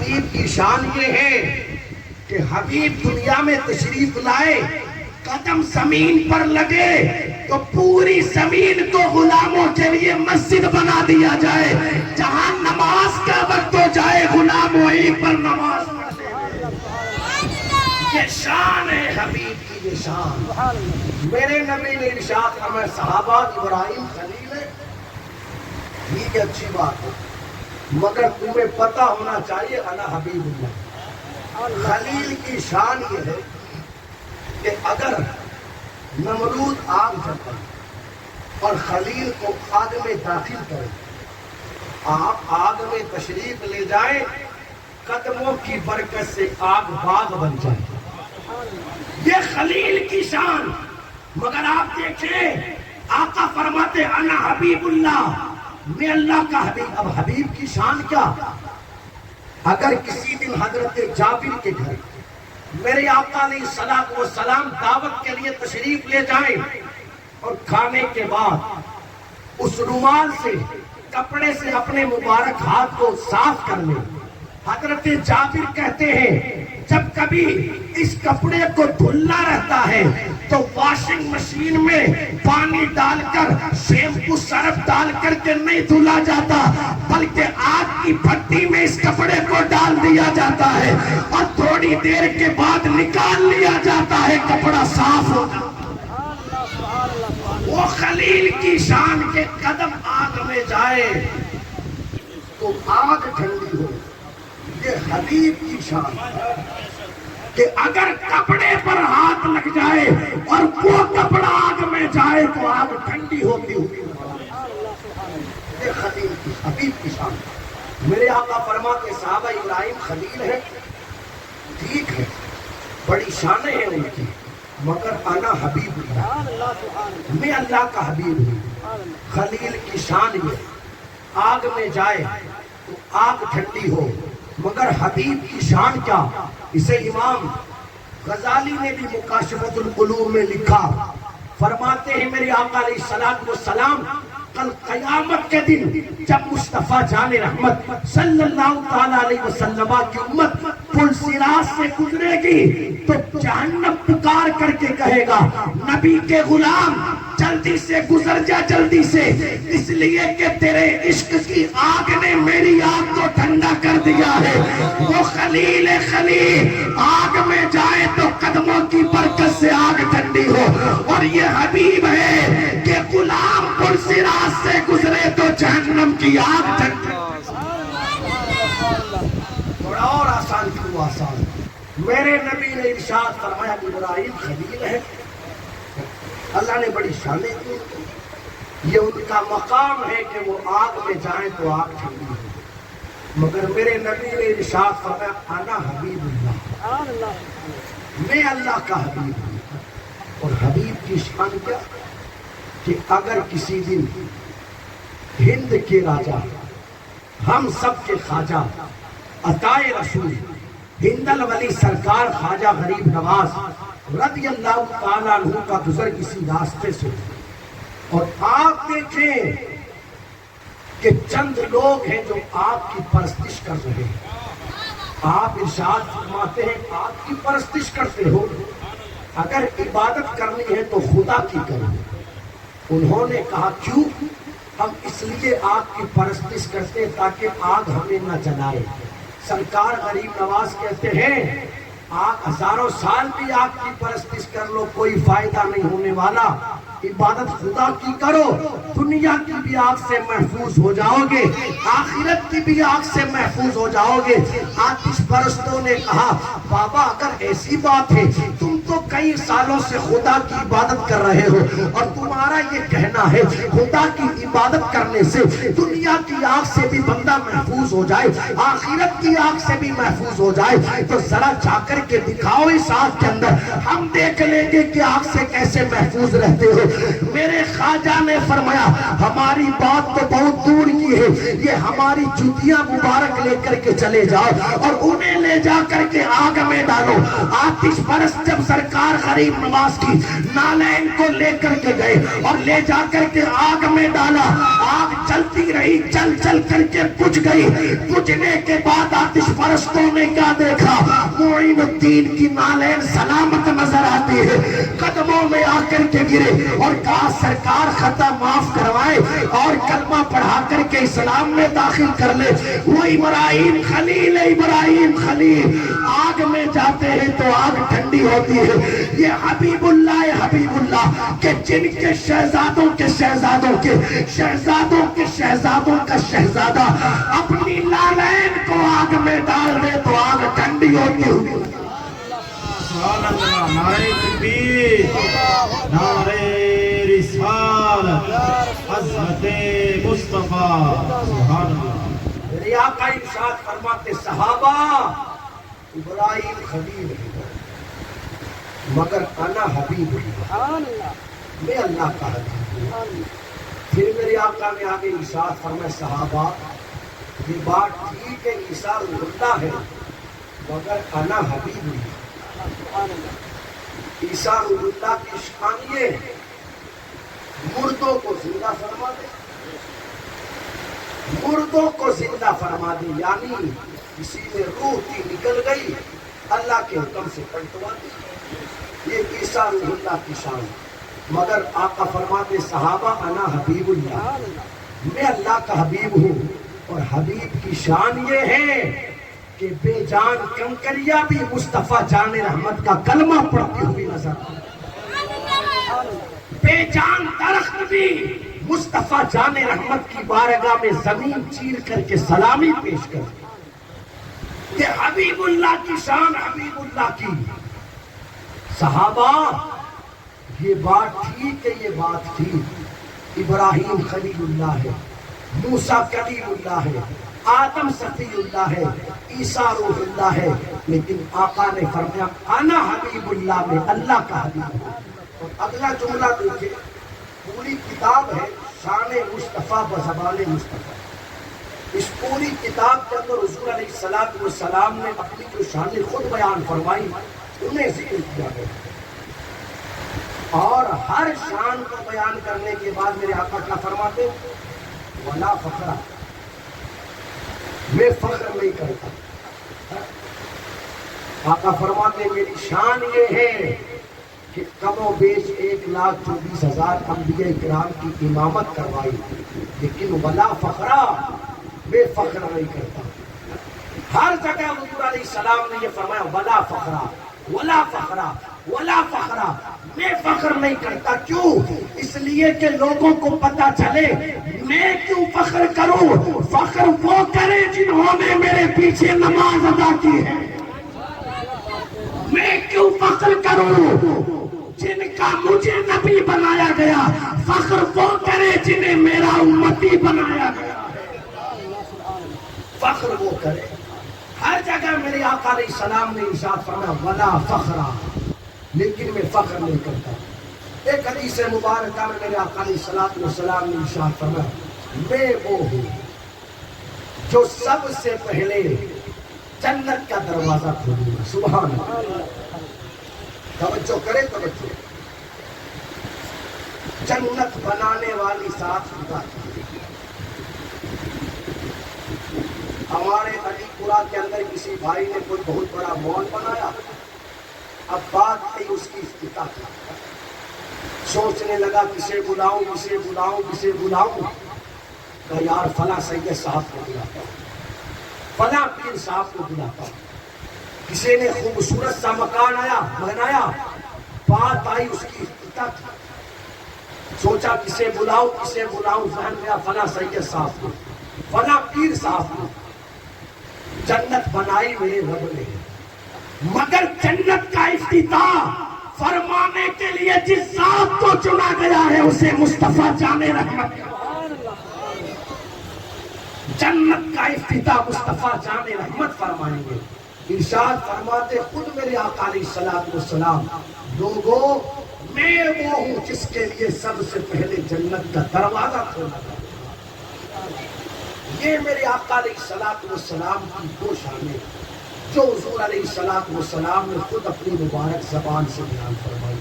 حبیب کی شان یہ ہے کہ حبیب دنیا میں تشریف لائے، قدم زمین پر لگے تو پوری زمین کو غلاموں کے لیے مسجد بنا دیا جائے، جہاں نماز کا وقت ہو جائے غلام وہیں پر نماز پڑھتے ہیں۔ یہ شان ہے حبیب کی، یہ شان۔ میرے نبی نے ارشاد فرمایا صحابہ ابراہیم خلیل ہے، ٹھیک ہے اچھی بات ہے، مگر تمہیں پتہ ہونا چاہیے انا حبیب اللہ۔ خلیل کی شان یہ ہے کہ اگر نمرود آگ جلائے اور خلیل کو آگ میں داخل کرے، آپ آگ میں تشریف لے جائیں، قدموں کی برکت سے آگ باغ بن جائے، یہ خلیل کی شان۔ مگر آپ دیکھیں آقا فرماتے انا حبیب اللہ، میں اللہ کا حبیب۔ اب حبیب کی شان کیا؟ اگر کسی دن حضرت جابر کے گھر میرے آقا علیہ الصلوۃ والسلام دعوت کے لیے تشریف لے جائیں اور کھانے کے بعد اس رومال سے کپڑے سے اپنے مبارک ہاتھ کو صاف کر لیں، حضرت جابر کہتے ہیں جب کبھی اس کپڑے کو دھلنا رہتا ہے تو واشنگ مشین میں پانی ڈال کر شیمپو سرف ڈال کر کے نہیں دھلا جاتا، بلکہ آگ کی بھٹی میں اس کپڑے کو ڈال دیا جاتا ہے اور تھوڑی دیر کے بعد نکال لیا جاتا ہے، کپڑا صاف ہو جاتا۔ وہ خلیل کی شان کے قدم آگ میں جائے تو آگ ٹھنڈی ہو، یہ حبیب کی شان کہ اگر کپڑے پر ہاتھ لگ جائے اور وہ کپڑا آگ میں جائے تو آگ ٹھنڈی ہوتی ہوئی، یہ خلیل کی حبیب کی شان۔ میرے آقا فرماتے صحابہ ابراہیم خلیل ہے، ٹھیک ہے بڑی شانیں ہیں ان کی، مگر انا حبیب اللہ، میں اللہ کا حبیب ہوں۔ خلیل کی شان یہ آگ میں جائے تو آگ ٹھنڈی ہو، مگر حبیب کی شان کیا؟ اسے امام غزالی نے بھی مکاشفۃ القلوب میں لکھا، فرماتے ہیں میرے آقا علیہ الصلوۃ والسلام کل قیامت کے دن جب مصطفیٰ جان رحمت صلی اللہ تعالیٰ علیہ وسلم کی امت پل صراط سے گزرے گی تو جہنم پکار کر کے کہے گا نبی کے غلام جلدی سے گزر جا، جلدی سے، اس لیے کہ تیرے عشق کی آگ نے میری آگ کو ٹھنڈا کر دیا ہے۔ وہ خلیل خلیل آگ میں جائے تو قدموں کی برکت سے آگ ٹھنڈی ہو، اور یہ حبیب ہے کہ غلام پل صراط سے گزرے تو جہنم کی آگ ٹھنڈی۔ تھوڑا اور آسان کیوں آسان؟ میرے نبی نے ارشاد فرمایا ابراہیم خلیل ہے، اللہ نے بڑی شانیں دی، یہ ان کا مقام ہے کہ وہ آگ میں جائیں تو آگ ٹھنڈی ہو، مگر میرے نبی نے ارشاد فرمایا انا حبیب اللہ، میں اللہ کا حبیب ہوں۔ اور حبیب کی شان کیا کہ اگر کسی دن ہند کے راجا ہم سب کے خواجہ عطائے رسول ہندل ولی سرکار خواجہ غریب نواز رضی اللہ تعالیٰ عنہ کا گزر کسی راستے سے، اور آپ دیکھیں کہ چند لوگ ہیں جو آپ کی پرستش کر رہے ہیں، آپ ارشاد فرماتے ہیں آپ کی پرستش کرتے ہو، اگر عبادت کرنی ہے تو خدا کی کرو۔ انہوں نے کہا کیوں؟ ہم اس لیے آپ کی پرستش کرتے تاکہ آگ ہمیں نہ جلائے۔ سرکار غریب نواز کہتے ہیں آپ ہزاروں سال بھی آپ کی پرستش کر لو کوئی فائدہ نہیں ہونے والا، عبادت خدا کی کرو، دنیا کی بھی آگ سے محفوظ ہو جاؤ گے، آخرت کی بھی آگ سے محفوظ ہو جاؤ گے۔ آتش پرستوں نے کہا بابا اگر ایسی بات ہے تم تو کئی سالوں سے خدا کی عبادت کر رہے ہو اور تمہارا یہ کہنا ہے خدا کی عبادت کرنے سے دنیا کی آگ سے بھی بندہ محفوظ ہو جائے، آخرت کی آگ سے بھی محفوظ ہو جائے، تو ذرا جا کر کے دکھاؤ اس آگ کے اندر، ہم دیکھ لیں گے کہ آگ سے کیسے محفوظ رہتے ہو۔ میرے خواجہ نے فرمایا ہماری بات تو بہت دور کی ہے، یہ ہماری جوتیاں مبارک لے کر کے چلے جاؤ اور انہیں لے جا کر کے آگ میں ڈالو۔ آتش پرست جب سرکار غریب نواز کی نالین کو لے کر کے گئے اور لے جا کر کے آگ میں ڈالا. آگ چلتی رہی, چل چل کر کے بجھ گئی. بجھنے کے بعد آتش پرستوں نے کیا دیکھا, معین الدین کی نالین سلامت نظر آتی ہے. قدموں میں آ کر کے گرے اور کہا سرکار خطا معاف کروائے اور کلمہ پڑھا کر کے اسلام میں داخل کر لے. وہ ابراہیم خلیل ہے, ابراہیم خلیل. آگ میں جاتے ہیں تو آگ ٹھنڈی ہوتی ہے. یہ حبیب اللہ ہے, حبیب اللہ کہ جن کے شہزادوں کے شہزادوں کے شہزادوں کے شہزادوں کا شہزادہ اپنی لالین کو آگ میں ڈال دے تو آگ ٹھنڈی ہوتی ہوئی. سبحان اللہ. نعرہ تکبیر, نعرہ رسالت, حضرت مصطفیٰ. سبحان اللہ. میرے آقا ارشاد فرماتے صحابہ ابراہیم خلیل ہے مگر انا حبیب اللہ, میں اللہ کا حبیب ہوں. پھر میرے آقا نے آگے ارشاد فرمایا صحابہ یہ بات ٹھیک ہے عیسیٰ روح اللہ ہے مگر انا حبیب اللہ. عیسیٰ روح اللہ کی شان یہ ہے مردوں کو زندہ فرما دے, مردوں کو زندہ فرما دے, یعنی کسی میں روح کی نکل گئی اللہ کے حکم سے پلٹوا دی. یہ عیسیٰ روح اللہ کی شان. مگر آقا فرماتے صحابہ انا حبیب اللہ, میں اللہ کا حبیب ہوں. اور حبیب کی شان یہ ہے کہ بے جان کنکریہ بھی مصطفیٰ جان رحمت کا کلمہ پڑھتی ہوئی نظر آتی. بے جان درخت بھی مصطفیٰ جان رحمت کی بارگاہ میں زمین چیر کر کے سلامی پیش کرتے. یہ حبیب اللہ کی شان, حبیب اللہ کی. صحابہ یہ بات ٹھیک ہے, یہ بات ٹھیک. ابراہیم خلیل اللہ ہے, موسیٰ کلیم اللہ ہے, آدم صفی اللہ ہے, عیسیٰ روح اللہ ہے, لیکن آقا نے فرمایا انا حبیب اللہ, میں اللہ کا حبیب ہوں. اور اگلا جملہ دیکھیں, پوری کتاب ہے شان مصطفیٰ بزبان مصطفیٰ. اس پوری کتاب کے اندر حضور علیہ السلام نے اپنی جو شان خود بیان فرمائی انہیں ذکر کیا گیا. اور ہر شان کو بیان کرنے کے بعد میرے آقا کیا فرماتے ولا فخر, میں فخر نہیں کرتا. آقا فرماتے میری شان یہ ہے کہ کم و بیش 1,24,000 انبیاء کرام کی امامت کروائی, لیکن ولا فخرا, میں فخر نہیں کرتا. ہر جگہ حضور علیہ السلام نے یہ فرمایا ولا فخرا, ولا فخرا, ولا فخرا, میں فخر نہیں کرتا. کیوں؟ اس لیے کہ لوگوں کو پتا چلے میں کیوں فخر کروں. فخر وہ کرے جنہوں نے میرے پیچھے نماز ادا کی ہے. میں کیوں فخر کروں جن کا مجھے نبی بنایا گیا. فخر وہ کرے جنہیں میرا امتی بنایا گیا. فخر وہ کرے. ہر جگہ میرے آقا علیہ السلام نے ارشاد فرمایا ولا فخرا, لیکن میں فخر نہیں کرتا. ایک حدیث مبارکہ میں میرے آقا علیہ السلام نے ارشاد فرمایا میں وہ ہوں جو سب سے پہلے جنت کا دروازہ کھولوں گا. سبحان اللہ. توجہ کرے, توجہ. جنت بنانے والی ذات خدا کی. ہمارے علی پورہ کے اندر کسی بھائی نے کوئی بہت بڑا مال بنایا. اب بات تھی اس کی افتتاح کی. سوچنے لگا کسے بلاؤں, کسے بلاؤں, کسے بلاؤں. کہ یار فلاں سید صاحب کو بلاتا ہوں, فلاں پیر صاحب کو بلاتا ہوں. کسی نے خوبصورت سا مکان بنایا, بات آئی اس کی افتتاح کی. سوچا کسے بلاؤں, کسے بلاؤں. ذہن میں فلاں سید صاحب کو, فلاں پیر صاحب کو. جنت بنائی میرے رب نے, مگر جنت کا افتتاح فرمانے کے لیے جس ذات کو چنا گیا ہے اسے مصطفیٰ جان رحمت. جنت کا افتتاح مصطفیٰ جان رحمت فرمائیں گے. ارشاد فرماتے خود میرے آقا علیہ السلام لوگوں میں وہ ہوں جس کے لیے سب سے پہلے جنت کا دروازہ کھولا تھا. یہ میرے آقا علیہ السلام کی دو شانیں. جو حضور علیہ السلام نے خود اپنی مبارک زبان سے بیان فرمائی.